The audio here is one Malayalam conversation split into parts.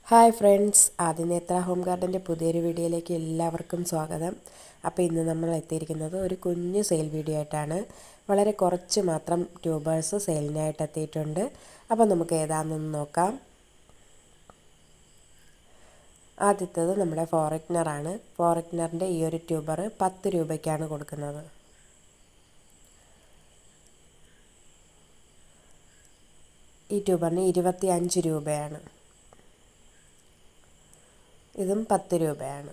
ഹായ് ഫ്രണ്ട്സ്, ആദിനേത്ര ഹോം ഗാർഡൻ്റെ പുതിയൊരു വീഡിയോയിലേക്ക് എല്ലാവർക്കും സ്വാഗതം. അപ്പോൾ ഇന്ന് നമ്മൾ എത്തിയിരിക്കുന്നത് ഒരു കുഞ്ഞു സെയിൽ വീഡിയോ ആയിട്ടാണ്. വളരെ കുറച്ച് മാത്രം ട്യൂബേഴ്സ് സെയിലിനായിട്ട് എത്തിയിട്ടുണ്ട്. അപ്പോൾ നമുക്ക് ഏതാണെന്ന് നോക്കാം. ആദ്യത്തേത് നമ്മുടെ ഫോറക്നറാണ്. ഫോറക്നറിൻ്റെ ഈ ഒരു ട്യൂബർ 10 രൂപയ്ക്കാണ് കൊടുക്കുന്നത്. ഈ ട്യൂബറിന് 25 രൂപയാണ്. ഇതും 10 രൂപയാണ്.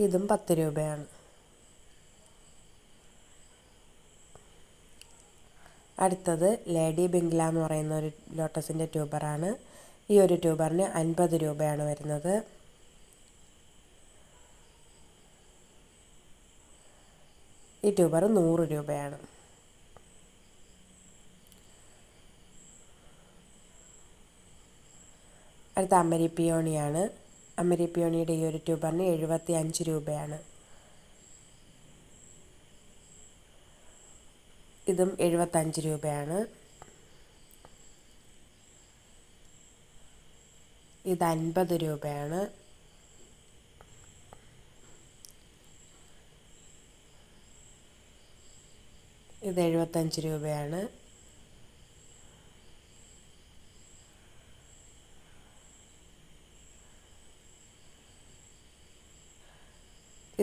ഇതും 10 രൂപയാണ്. അടുത്തത് ലേഡി ബംഗ്ല എന്ന് പറയുന്ന ഒരു ലോട്ടസിൻ്റെ ട്യൂബറാണ്. ഈ ഒരു ട്യൂബറിന് 50 രൂപയാണ് വരുന്നത്. ഈ ട്യൂബർ 100 രൂപയാണ്. അടുത്ത അമരിപ്പിയോണിയാണ്. അമരിപ്പിയോണിയുടെ ഈ ഒരു ട്യൂബറിന് 75 രൂപയാണ്. ഇതും 75 രൂപയാണ്. ഇത് 50 രൂപയാണ്. ഇത് 75 രൂപയാണ്.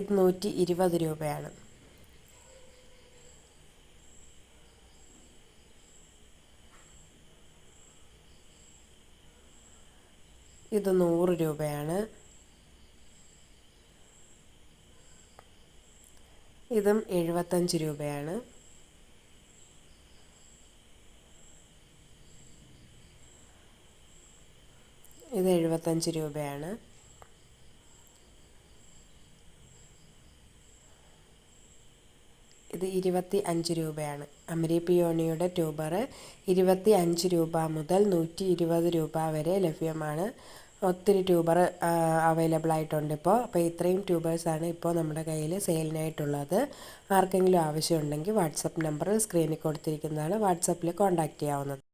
ഇത് 120 രൂപയാണ്. ഇത് 100 രൂപയാണ്. ഇതും 75 രൂപയാണ്. ഇത് 75 രൂപയാണ്. ഇത് 25 രൂപയാണ്. അമരിപ്പിയോണിയുടെ ട്യൂബർ 25 രൂപ മുതൽ 120 രൂപ വരെ ലഭ്യമാണ്. ഒത്തിരി ട്യൂബർ അവൈലബിൾ ആയിട്ടുണ്ട് ഇപ്പോൾ. അപ്പോൾ ഇത്രയും ട്യൂബേഴ്സാണ് ഇപ്പോൾ നമ്മുടെ കയ്യിൽ സെയിലിനായിട്ടുള്ളത്. ആർക്കെങ്കിലും ആവശ്യമുണ്ടെങ്കിൽ വാട്സപ്പ് നമ്പർ സ്ക്രീനിൽ കൊടുത്തിരിക്കുന്നതാണ്. വാട്സപ്പിൽ കോൺടാക്റ്റ് ചെയ്യാവുന്നത്.